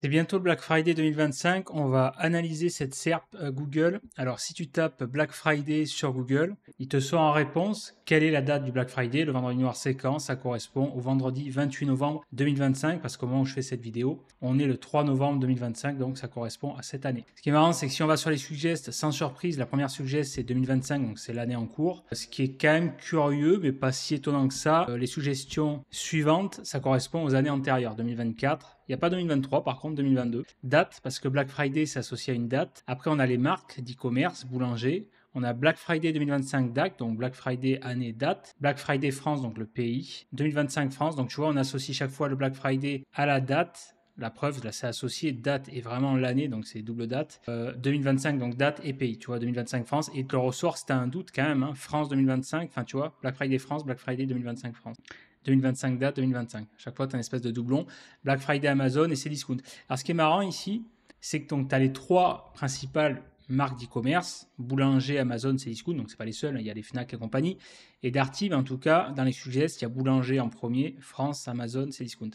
C'est bientôt le Black Friday 2025. On va analyser cette SERP Google. Alors, si tu tapes Black Friday sur Google, il te sort en réponse quelle est la date du Black Friday. Le vendredi noir, c'est quand? Ça correspond au vendredi 28 novembre 2025 parce qu'au moment où je fais cette vidéo, on est le 3 novembre 2025, donc ça correspond à cette année. Ce qui est marrant, c'est que si on va sur les suggestions, sans surprise, la première suggestion, c'est 2025, donc c'est l'année en cours. Ce qui est quand même curieux, mais pas si étonnant que ça. Les suggestions suivantes, ça correspond aux années antérieures, 2024. Il n'y a pas 2023, par contre 2022. Date, parce que Black Friday s'associe à une date. Après, on a les marques d'e-commerce, boulanger. On a Black Friday 2025 DAC, donc Black Friday année date. Black Friday France, donc le pays. 2025 France, donc tu vois, on associe chaque fois le Black Friday à la date. La preuve, là, c'est associé date et vraiment l'année, donc c'est double date. 2025, donc date et pays, tu vois, 2025 France. Et le ressort, c'était un doute quand même, hein. France 2025, enfin tu vois, Black Friday France, Black Friday 2025 France. 2025 date 2025. Chaque fois, tu as une espèce de doublon. Black Friday Amazon et Cdiscount. Alors, ce qui est marrant ici, c'est que tu as les trois principales marques d'e-commerce, Boulanger, Amazon, Cdiscount, donc c'est pas les seuls, il y a les Fnac et compagnie, et Darty, en tout cas, dans les sujets, il y a Boulanger en premier, France, Amazon, Cdiscount.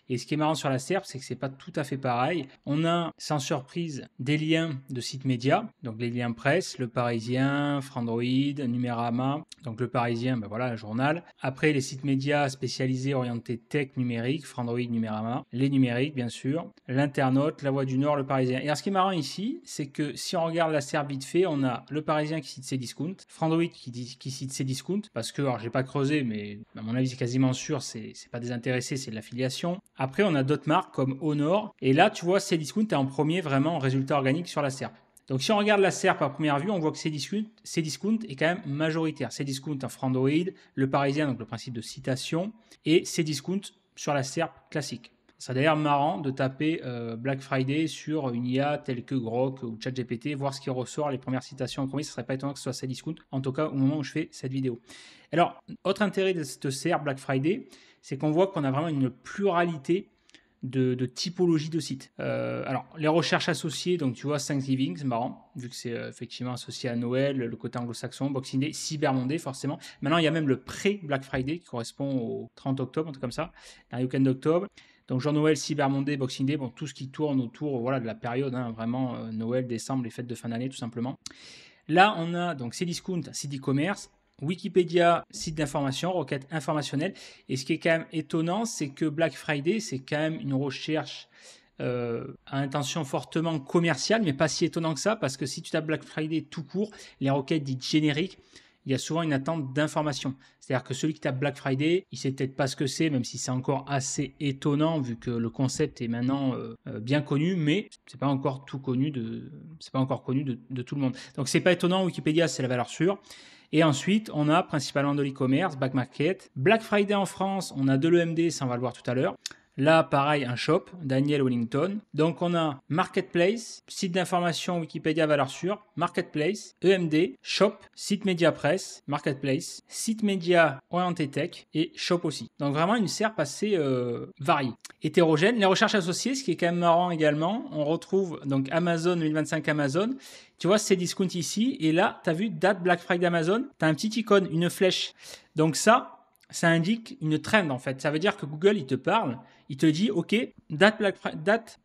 Et ce qui est marrant sur la SERP, c'est que c'est pas tout à fait pareil. On a, sans surprise, des liens de sites médias, donc les liens presse, Le Parisien, Frandroid, Numérama, donc Le Parisien, ben voilà, le journal. Après, les sites médias spécialisés orientés tech numérique, Frandroid, Numérama, les numériques, bien sûr, l'Internaute, La Voix du Nord, Le Parisien. Et alors, ce qui est marrant ici, c'est que si on regarde la SERP vite fait, on a Le Parisien qui cite Cdiscount, Frandroid qui cite Cdiscount, parce que, alors j'ai pas creusé, mais à mon avis c'est quasiment sûr, c'est pas désintéressé, c'est de l'affiliation. Après, on a d'autres marques comme Honor, et là tu vois Cdiscount est en premier vraiment en résultat organique sur la SERP. Donc si on regarde la SERP à première vue, on voit que Cdiscount est quand même majoritaire. Cdiscount en Frandroid, Le Parisien, donc le principe de citation, et Cdiscount sur la SERP classique. C'est d'ailleurs marrant de taper Black Friday sur une IA telle que Grok ou ChatGPT, voir ce qui ressort, les premières citations en premier. Ce serait pas étonnant que ce soit Cdiscount, en tout cas au moment où je fais cette vidéo. Alors, autre intérêt de cette SERP Black Friday, c'est qu'on voit qu'on a vraiment une pluralité de typologie de sites. Alors, les recherches associées, donc tu vois, Thanksgiving, c'est marrant, vu que c'est effectivement associé à Noël, le côté anglo-saxon, Boxing Day, Cyber Monday, forcément. Maintenant, il y a même le pré-Black Friday qui correspond au 30 octobre, un truc comme ça, un week-end d'octobre. Donc, jour Noël, Cyber Monday, Boxing Day, bon, tout ce qui tourne autour voilà, de la période, hein, vraiment Noël, décembre, les fêtes de fin d'année, tout simplement. Là, on a donc Cdiscount, site e-commerce, Wikipédia, site d'information, requête informationnelle. Et ce qui est quand même étonnant, c'est que Black Friday, c'est quand même une recherche à intention fortement commerciale, mais pas si étonnant que ça, parce que si tu tapes Black Friday tout court, les requêtes dites génériques, il y a souvent une attente d'information. C'est-à-dire que celui qui tape Black Friday, il sait peut-être pas ce que c'est, même si c'est encore assez étonnant vu que le concept est maintenant bien connu, mais c'est pas encore tout connu c'est pas encore connu de tout le monde. Donc c'est pas étonnant. Wikipédia, c'est la valeur sûre. Et ensuite, on a principalement de l'e-commerce, back market. Black Friday en France, on a de l'EMD, ça on va le voir tout à l'heure. Là, pareil, un shop, Daniel Wellington. Donc, on a Marketplace, site d'information Wikipédia valeur sûre, Marketplace, EMD, Shop, site média presse, Marketplace, site média orienté tech et Shop aussi. Donc, vraiment une SERP assez variée. Hétérogène. Les recherches associées, ce qui est quand même marrant également, on retrouve donc Amazon 2025 Amazon. Tu vois, c'est Discount ici. Et là, tu as vu date Black Friday Amazon. Tu as un petit icône, une flèche. Donc ça indique une trend en fait. Ça veut dire que Google, il te parle, il te dit, OK, date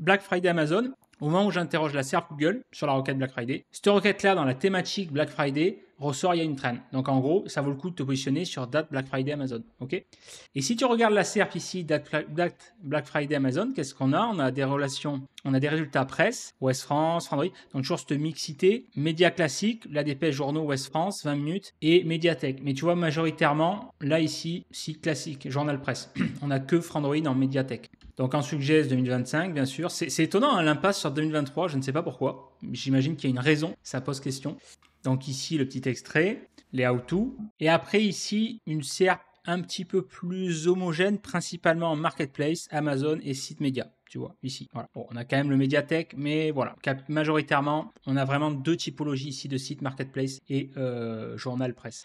Black Friday Amazon. Au moment où j'interroge la SERP Google sur la requête Black Friday, cette requête-là, dans la thématique Black Friday, ressort, il y a une trend. Donc en gros, ça vaut le coup de te positionner sur date Black Friday Amazon. OK. Et si tu regardes la SERP ici, date Black Friday Amazon, qu'est-ce qu'on a? On a des relations, on a des résultats presse, Ouest France, Frandroid, donc toujours cette mixité, médias classiques, la dépêche journaux Ouest France, 20 minutes, et médiathèque. Mais tu vois, majoritairement, là ici, site classique, journal presse. On n'a que Frandroid en médiathèque. Donc en suggest 2025, bien sûr. C'est étonnant, hein, l'impasse sur 2023, je ne sais pas pourquoi. J'imagine qu'il y a une raison, ça pose question. Donc ici, le petit extrait, les how-to. Et après, ici, une SERP un petit peu plus homogène, principalement en marketplace, Amazon et site média. Tu vois, ici. Voilà. Bon, on a quand même le médiathèque, mais voilà. Majoritairement, on a vraiment deux typologies ici de site marketplace et journal presse.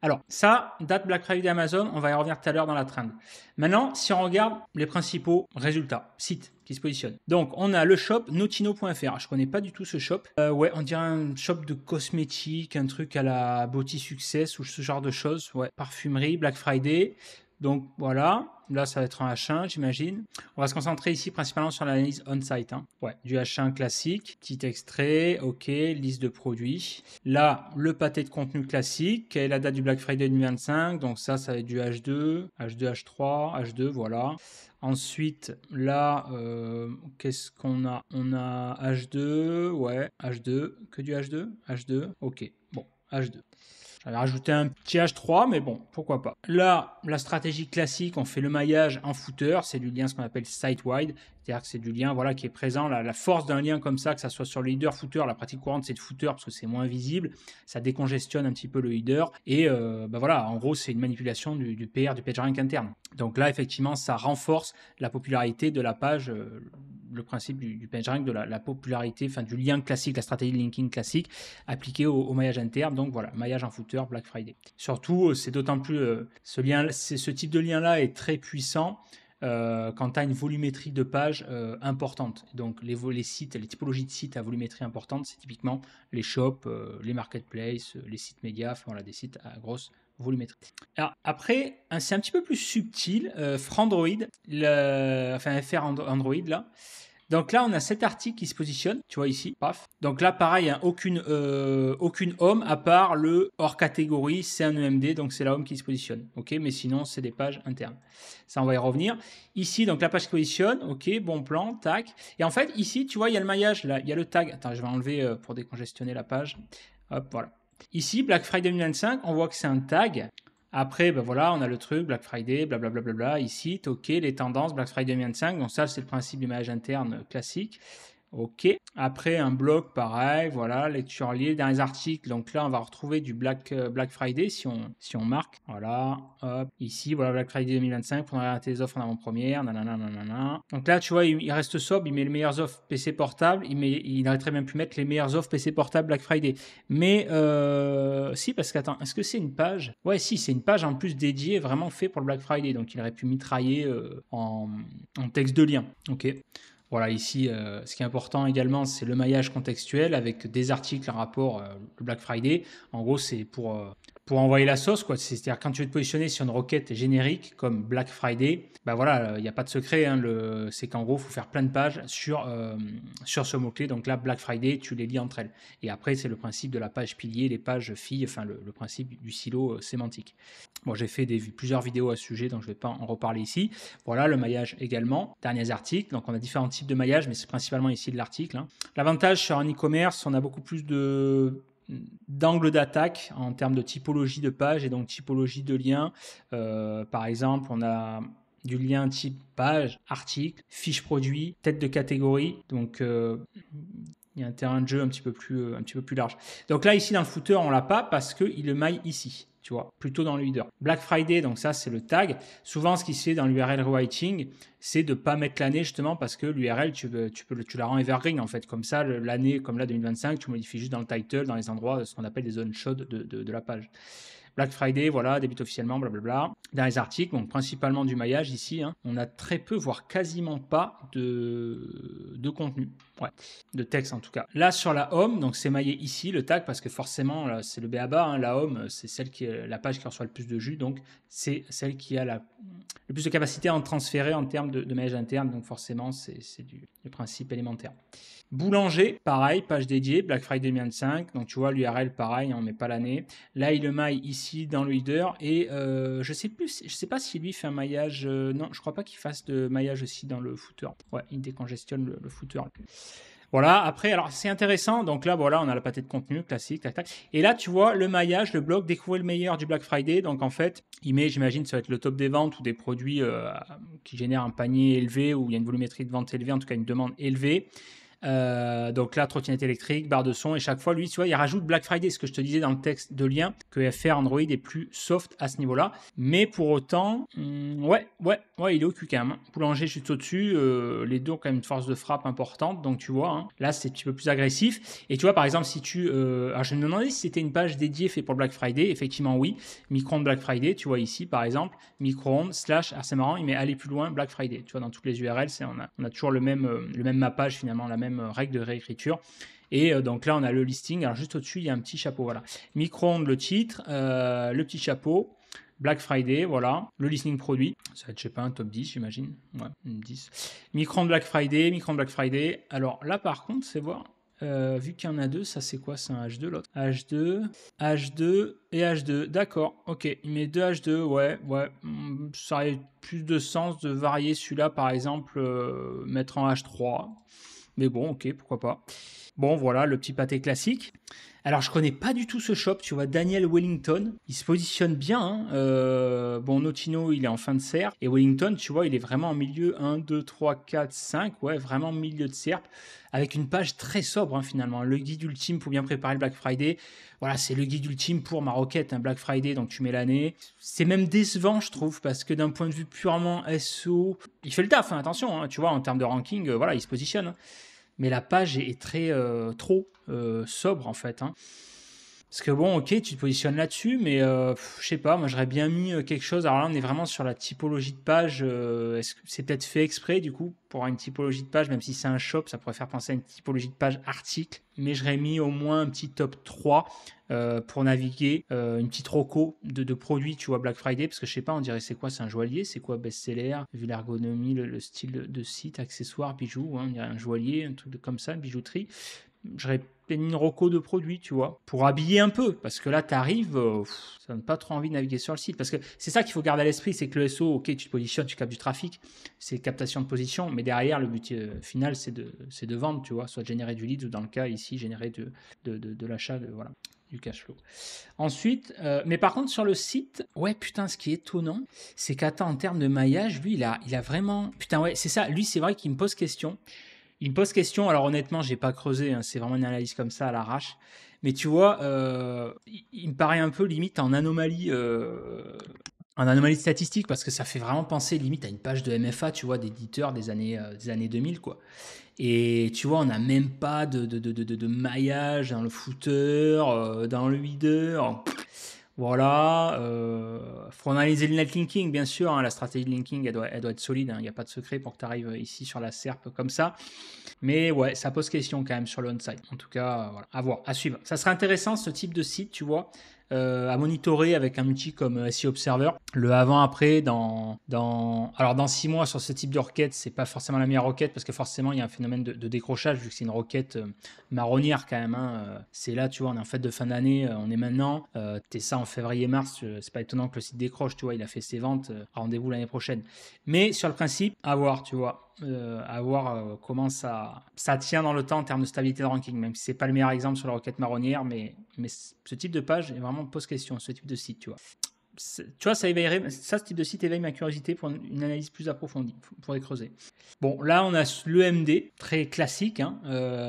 Alors, ça, date Black Friday Amazon, on va y revenir tout à l'heure dans la trend. Maintenant, si on regarde les principaux résultats, sites qui se positionnent. Donc, on a le shop notino.fr. Je connais pas du tout ce shop. Ouais, on dirait un shop de cosmétiques, un truc à la Beauty Success ou ce genre de choses. Ouais, parfumerie, Black Friday. Donc voilà, là ça va être un H1 j'imagine. On va se concentrer ici principalement sur l'analyse on-site. Hein. Ouais, du H1 classique, petit extrait, ok, liste de produits. Là, le pâté de contenu classique, quelle est la date du Black Friday 2025, donc ça va être du H2, H2, H3, H2, voilà. Ensuite, là, qu'est-ce qu'on a? On a H2, ouais, H2, que du H2? H2, ok, bon, H2. J'avais rajouté un petit H3, mais bon, pourquoi pas. Là, la stratégie classique, on fait le maillage en footer, c'est du lien ce qu'on appelle site-wide, c'est-à-dire que c'est du lien voilà, qui est présent. La force d'un lien comme ça, que ça soit sur le header, footer, la pratique courante c'est de footer parce que c'est moins visible, ça décongestionne un petit peu le header, et voilà, en gros c'est une manipulation du PR, du PageRank interne. Donc là, effectivement, ça renforce la popularité de la page, le principe du PageRank, de la popularité, enfin du lien classique, la stratégie de linking classique appliquée au maillage interne. Donc voilà, maillage en footer, Black Friday. Surtout, c'est d'autant plus ce type de lien-là est très puissant quand tu as une volumétrie de pages importante. Donc les sites, les typologies de sites à volumétrie importante, c'est typiquement les shops, les marketplaces, les sites médias, enfin voilà, des sites à grosse volumétrie. Alors après, c'est un petit peu plus subtil. Frandroid, enfin FR Android là. Donc là, on a cet article qui se positionne, tu vois ici, paf. Donc là, pareil, hein, aucune home à part le hors catégorie, c'est un EMD, donc c'est la home qui se positionne, ok. Mais sinon, c'est des pages internes. Ça, on va y revenir. Ici, donc la page se positionne, ok, bon plan, tac. Et en fait, ici, tu vois, il y a le maillage, là, il y a le tag. Attends, je vais enlever pour décongestionner la page. Hop, voilà. Ici, Black Friday 2025, on voit que c'est un tag. Après, ben voilà, on a le truc, Black Friday, blablabla. Bla bla bla, ici, ok, les tendances, Black Friday 2025. Donc ça, c'est le principe du maillage interne classique. Ok. Après, un blog, pareil, voilà, lecture liée, derniers articles. Donc là, on va retrouver du Black Friday si on marque. Voilà, hop. Ici, voilà, Black Friday 2025, pour arrêter les offres en avant-première, nanana. Donc là, tu vois, il reste sobre, il met les meilleures offres PC portable, il aurait très bien pu mettre les meilleures offres PC portable Black Friday. Mais si, parce qu'attends, est-ce que c'est une page? Ouais, si, c'est une page en plus dédiée, vraiment fait pour le Black Friday. Donc il aurait pu mitrailler en texte de lien. Ok. Voilà, ici, ce qui est important également, c'est le maillage contextuel avec des articles en rapport le Black Friday. En gros, c'est pour envoyer la sauce, quoi. C'est-à-dire quand tu veux te positionner sur une requête générique comme Black Friday, bah voilà, il n'y a pas de secret. Hein, c'est qu'en gros, il faut faire plein de pages sur ce mot-clé. Donc là, Black Friday, tu les lis entre elles. Et après, c'est le principe de la page pilier, les pages filles, enfin le principe du silo sémantique. Bon, j'ai fait plusieurs vidéos à ce sujet, donc je ne vais pas en reparler ici. Voilà, le maillage également. Derniers articles. Donc, on a différents types de maillage, mais c'est principalement ici de l'article. Hein. L'avantage sur un e-commerce, on a beaucoup plus d'angles d'attaque en termes de typologie de page et donc typologie de lien. Par exemple, on a du lien type page, article, fiche produit, tête de catégorie. Donc, il y a un terrain de jeu un petit peu plus large. Donc là, ici, dans le footer, on ne l'a pas parce qu'il le maille ici. Tu vois, plutôt dans le leader. Black Friday, donc ça, c'est le tag. Souvent, ce qui se fait dans l'URL rewriting, c'est de ne pas mettre l'année justement parce que l'URL, tu la rends evergreen en fait. Comme ça, l'année, comme là 2025, tu modifies juste dans le title, dans les endroits, ce qu'on appelle des zones chaudes de la page. Black Friday, voilà, débute officiellement, blablabla. Dans les articles, donc principalement du maillage ici, hein, on a très peu, voire quasiment pas de contenu. Ouais, de texte en tout cas. Là sur la home, donc c'est maillé ici le tag parce que forcément là, c'est le b.a.-ba, hein, la home c'est celle qui est la page qui reçoit le plus de jus, donc c'est celle qui a le plus de capacité à en transférer en termes de maillage interne, donc forcément c'est du principe élémentaire. Boulanger, pareil, page dédiée, Black Friday 2025, donc tu vois l'URL pareil, on ne met pas l'année. Là il le maille ici dans le header et je sais pas si lui fait un maillage, non je crois pas qu'il fasse de maillage aussi dans le footer. Ouais, il décongestionne le footer. Voilà, après, alors c'est intéressant. Donc là, voilà, on a la pâtée de contenu classique, tac, tac. Et là, tu vois, le maillage, le blog, découvrir le meilleur du Black Friday. Donc en fait, il met, j'imagine, ça va être le top des ventes ou des produits qui génèrent un panier élevé ou il y a une volumétrie de vente élevée, en tout cas une demande élevée. Donc là, trottinette électrique, barre de son, et chaque fois, lui, tu vois, il rajoute Black Friday, ce que je te disais dans le texte de lien, que FR Android est plus soft à ce niveau-là. Mais pour autant, ouais, il est au cul quand même. Boulanger juste au-dessus, les deux ont quand même une force de frappe importante, donc tu vois, hein, là, c'est un petit peu plus agressif. Et tu vois, par exemple, si alors je me demandais si c'était une page dédiée faite pour Black Friday, effectivement, oui. Micro-ondes Black Friday, tu vois ici, par exemple, micro-ondes, / alors c'est marrant, il met aller plus loin, Black Friday. Tu vois, dans toutes les URL, on a toujours le même mappage, finalement, la même règle de réécriture. Et donc là, on a le listing. Alors juste au-dessus, il y a un petit chapeau. Voilà. Micro-ondes, le titre, le petit chapeau. Black Friday, voilà. Le listing produit, ça va être, je sais pas, un top 10, j'imagine. Ouais, une 10. Micron Black Friday. Alors là, par contre, c'est voir. Vu qu'il y en a deux, ça c'est quoi? C'est un H2 l'autre. H2 et H2. D'accord, ok. Il met deux H2, ouais. Ça aurait plus de sens de varier celui-là, par exemple, mettre en H3. Mais bon, ok, pourquoi pas. Bon, voilà, le petit pâté classique. Alors, je connais pas du tout ce shop, tu vois, Daniel Wellington, il se positionne bien, hein. Bon, Notino, il est en fin de serre, et Wellington, tu vois, il est vraiment en milieu 1, 2, 3, 4, 5, ouais, vraiment au milieu de serpe, avec une page très sobre, hein, finalement. Le guide ultime pour bien préparer le Black Friday. Voilà, c'est le guide ultime pour ma requête, un Black Friday, donc tu mets l'année. C'est même décevant, je trouve, parce que d'un point de vue purement SEO, il fait le taf, hein, attention, hein, tu vois, en termes de ranking, voilà, il se positionne, hein. Mais la page est très trop sobre en fait, hein. Parce que bon, ok, tu te positionnes là-dessus, mais je sais pas, moi j'aurais bien mis quelque chose. Alors là, on est vraiment sur la typologie de page. Est-ce que c'est peut-être fait exprès du coup pour avoir une typologie de page, même si c'est un shop, ça pourrait faire penser à une typologie de page article. Mais j'aurais mis au moins un petit top 3 pour naviguer, une petite roco de produits, tu vois, Black Friday, parce que je sais pas, on dirait c'est quoi, c'est un joaillier, c'est quoi best-seller, vu l'ergonomie, le style de site, accessoires, bijoux, hein, on dirait un joaillier, un truc comme ça, une bijouterie. J'aurais peut-être une roco de produits, tu vois, pour habiller un peu, parce que là, tu arrives, ça donne pas trop envie de naviguer sur le site, parce que c'est ça qu'il faut garder à l'esprit, c'est que le SEO, ok, tu te positionnes, tu captes du trafic, c'est captation de position, mais derrière, le but final, c'est de vendre, tu vois, soit de générer du lead, ou dans le cas ici, générer de l'achat, voilà, du cash flow. Ensuite, mais par contre, sur le site, ouais, putain, ce qui est étonnant, c'est qu'attends, en termes de maillage, lui, il a vraiment, putain, ouais, c'est ça, lui, c'est vrai qu'il me pose question. Il me pose question, alors honnêtement, j'ai pas creusé, hein, c'est vraiment une analyse comme ça à l'arrache. Mais tu vois, il me paraît un peu limite en anomalie statistique, parce que ça fait vraiment penser limite à une page de MFA, tu vois, d'éditeur des années 2000, quoi. Et tu vois, on n'a même pas de maillage dans le footer, dans le header. Voilà, faut analyser le net linking, bien sûr, hein, la stratégie de linking, elle doit être solide, hein, il n'y a pas de secret pour que tu arrives ici sur la SERP comme ça. Mais ouais, ça pose question quand même sur le on-site. En tout cas, voilà, à voir, à suivre. Ça serait intéressant ce type de site, tu vois, à monitorer avec un outil comme SEO Observer. Le avant-après, alors dans 6 mois sur ce type de requête, c'est pas forcément la meilleure requête parce que forcément il y a un phénomène de décrochage vu que c'est une requête marronnière quand même, hein. C'est là, tu vois, on est en fête de fin d'année, on est maintenant. T'es ça en février-mars, c'est pas étonnant que le site décroche, tu vois, il a fait ses ventes. Rendez-vous l'année prochaine. Mais sur le principe, à voir, tu vois. À voir comment ça tient dans le temps en termes de stabilité de ranking, même si c'est pas le meilleur exemple sur la requête marronnière, mais ce type de page est vraiment pose question, ce type de site, tu vois. Tu vois, ce type de site éveille ma curiosité pour une analyse plus approfondie, pour les creuser. Bon, là, on a l'EMD, très classique, hein.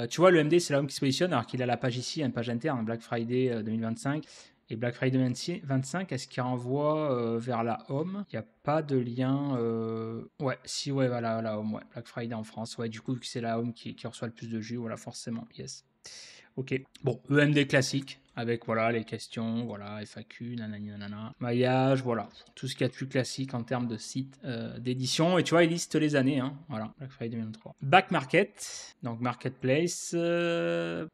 Tu vois, l'EMD, c'est l'homme qui se positionne, alors qu'il a la page ici, une page interne, Black Friday 2025. Et Black Friday 2025, est-ce qu'il renvoie vers la home? Il n'y a pas de lien. Ouais, si, ouais, voilà, la home, ouais. Black Friday en France, ouais, du coup, c'est la home qui reçoit le plus de jus, voilà, forcément, yes. Ok. Bon, EMD classique, avec voilà les questions, voilà, FAQ, nanani nanana, maillage, voilà, tout ce qu'il y a de plus classique en termes de site d'édition. Et tu vois, il liste les années, hein, voilà, Black Friday 2023. Back Market, donc Marketplace,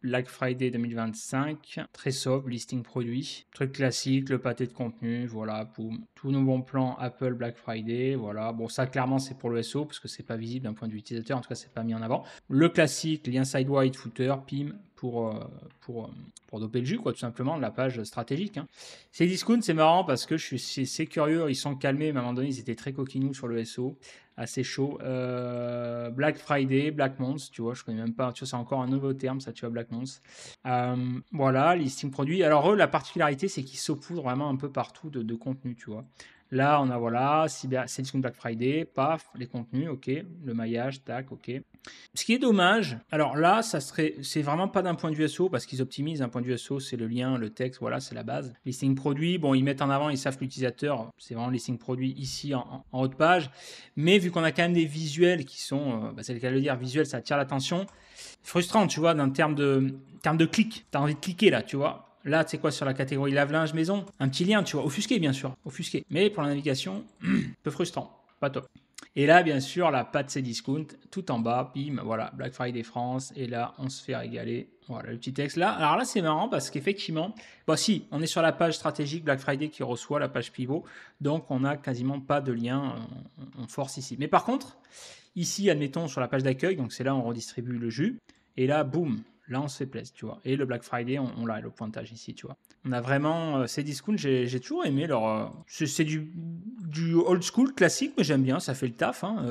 Black Friday 2025, très sobre, listing produit, truc classique, le pâté de contenu, voilà, boum. Tous nos bons plans Apple Black Friday, voilà. Bon, ça clairement c'est pour le SEO parce que c'est pas visible d'un point de vue utilisateur, en tout cas c'est pas mis en avant. Le classique, lien side-wide, footer, PIM pour doper le jus, quoi, tout simplement, de la page stratégique, hein. Ces discounts, c'est marrant parce que c'est curieux, ils sont calmés, mais à un moment donné, ils étaient très coquinous sur le SEO, assez chaud. Black Friday, Black Month, tu vois, je connais même pas, tu vois, c'est encore un nouveau terme, ça, tu vois, Black Month. Voilà, listing produit. Alors eux, la particularité, c'est qu'ils s'opposent vraiment un peu partout de contenu, tu vois. Là, on a voilà, c'est Black Friday, paf, les contenus, ok, le maillage, tac, ok. Ce qui est dommage, alors là, c'est vraiment pas d'un point de vue SEO parce qu'ils optimisent. D'un point de vue SEO, c'est le lien, le texte, voilà, c'est la base. Listing produit, bon, ils mettent en avant, ils savent l'utilisateur, c'est vraiment listing produit ici en haut de page. Mais vu qu'on a quand même des visuels qui sont, c'est le cas de le dire, visuels, ça attire l'attention. Frustrant, tu vois, dans termes de clic. T'as envie de cliquer là, tu vois. Là, tu sais quoi, sur la catégorie lave-linge maison, un petit lien, tu vois, offusqué bien sûr, offusqué. Mais pour la navigation, un peu frustrant, pas top. Et là, bien sûr, la patte Cdiscount, tout en bas, bim, voilà, Black Friday France. Et là, on se fait régaler. Voilà, le petit texte là. Alors là, c'est marrant parce qu'effectivement, bon, si, on est sur la page stratégique Black Friday qui reçoit la page pivot. Donc, on n'a quasiment pas de lien. On force ici. Mais par contre, ici, admettons, sur la page d'accueil, donc c'est là où on redistribue le jus. Et là, boum, là, on se fait plaisir, tu vois. Et le Black Friday, on l'a, le pointage ici, tu vois. On a vraiment ces discounts, j'ai toujours aimé leur. C'est du old school classique, mais j'aime bien, ça fait le taf. Hein.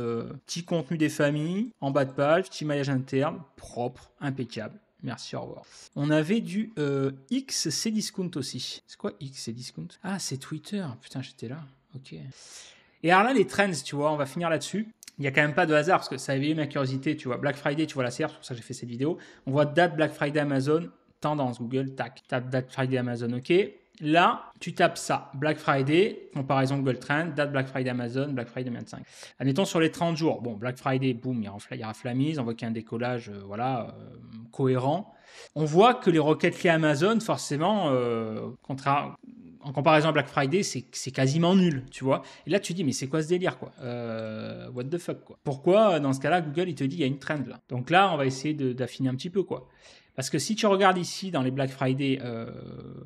Petit contenu des familles, en bas de page, petit maillage interne, propre, impeccable. Merci, au revoir. On avait du XC Discount aussi. C'est quoi XC Discount? Ah, c'est Twitter. Putain, j'étais là. Ok. Et alors là, les trends, tu vois, on va finir là-dessus. Il n'y a quand même pas de hasard parce que ça a éveillé ma curiosité. Tu vois, Black Friday, tu vois la CR, c'est pour ça que j'ai fait cette vidéo. On voit date Black Friday Amazon, tendance Google, tac. Tape date Friday Amazon, ok. Là, tu tapes ça, Black Friday, comparaison Google Trend, date Black Friday Amazon, Black Friday 25. Admettons sur les 30 jours, bon, Black Friday, boum, il raflamise, on voit qu'il y a un décollage, cohérent. On voit que les requêtes clés Amazon, forcément, en comparaison à Black Friday, c'est quasiment nul, tu vois. Et là, tu dis, mais c'est quoi ce délire, quoi? What the fuck, quoi? Pourquoi, dans ce cas-là, Google, il te dit, il y a une trend, là. Donc là, on va essayer d'affiner un petit peu, quoi. Parce que si tu regardes ici dans les Black Friday,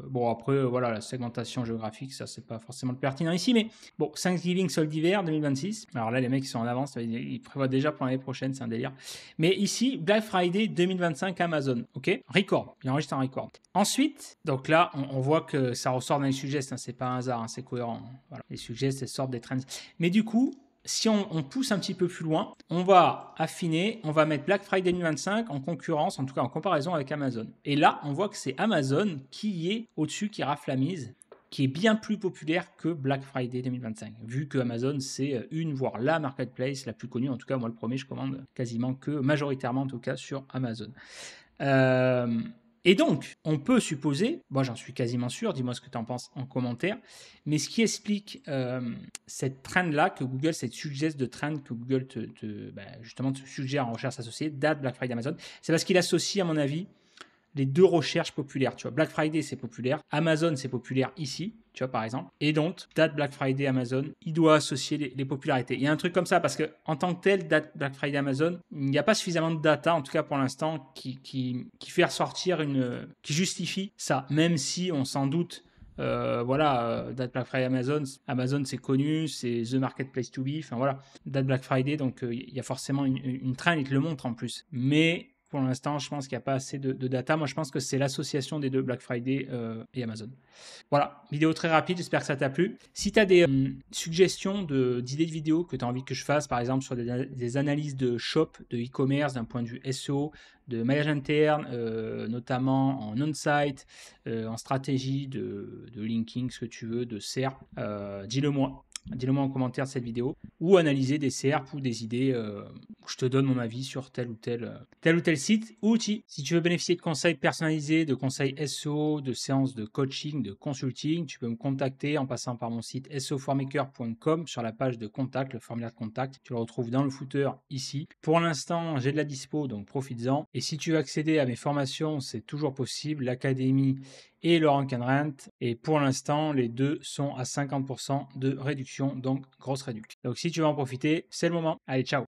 bon après voilà la segmentation géographique, ça c'est pas forcément le pertinent ici, mais bon Thanksgiving solde d'hiver 2026. Alors là les mecs ils sont en avance, ils prévoient déjà pour l'année prochaine, c'est un délire. Mais ici Black Friday 2025 Amazon, ok, record, il enregistre un record. Ensuite donc là on voit que ça ressort dans les suggestions, hein, c'est pas un hasard, hein, c'est cohérent. Hein, voilà. Les suggestions elles sortent des trends. Mais du coup si on pousse un petit peu plus loin, on va affiner, on va mettre Black Friday 2025 en concurrence, en tout cas en comparaison avec Amazon. Et là, on voit que c'est Amazon qui est au-dessus, qui raflamise, qui est bien plus populaire que Black Friday 2025. Vu que Amazon, c'est une, voire la marketplace la plus connue. En tout cas, moi, le premier, je commande quasiment que, majoritairement en tout cas, sur Amazon. Et donc, on peut supposer, moi j'en suis quasiment sûr, dis-moi ce que tu en penses en commentaire, mais ce qui explique cette trend-là, que Google, cette suggest de trend que Google justement te suggère en recherche associée, date Black Friday Amazon, c'est parce qu'il associe, à mon avis, les deux recherches populaires. Tu vois, Black Friday, c'est populaire. Amazon, c'est populaire ici, tu vois, par exemple. Et donc, date Black Friday Amazon, il doit associer les popularités. Il y a un truc comme ça parce que en tant que tel, date Black Friday Amazon, il n'y a pas suffisamment de data, en tout cas pour l'instant, qui fait ressortir qui justifie ça. Même si on s'en doute. Date Black Friday Amazon c'est connu, c'est the marketplace to be, enfin voilà, date Black Friday, donc il y a forcément une trend, il te le montre en plus. Mais pour l'instant, je pense qu'il n'y a pas assez de data. Moi, je pense que c'est l'association des deux, Black Friday et Amazon. Voilà, vidéo très rapide, j'espère que ça t'a plu. Si tu as des suggestions d'idées de vidéos que tu as envie que je fasse, par exemple sur des analyses de shop, de e-commerce, d'un point de vue SEO, de maillage interne, notamment en on-site, en stratégie de linking, ce que tu veux, de SERP, dis-le moi. Dis-le-moi en commentaire de cette vidéo, ou analyser des SERP ou des idées où je te donne mon avis sur tel ou tel site ou outil. Si tu veux bénéficier de conseils personnalisés, de conseils SEO, de séances de coaching, de consulting, tu peux me contacter en passant par mon site seoformaker.com sur la page de contact, le formulaire de contact. Tu le retrouves dans le footer ici. Pour l'instant, j'ai de la dispo, donc profites-en. Et si tu veux accéder à mes formations, c'est toujours possible. L'Académie et le Rank and Rent. Et pour l'instant, les deux sont à 50% de réduction, donc grosse réduction. Donc si tu veux en profiter, c'est le moment. Allez, ciao!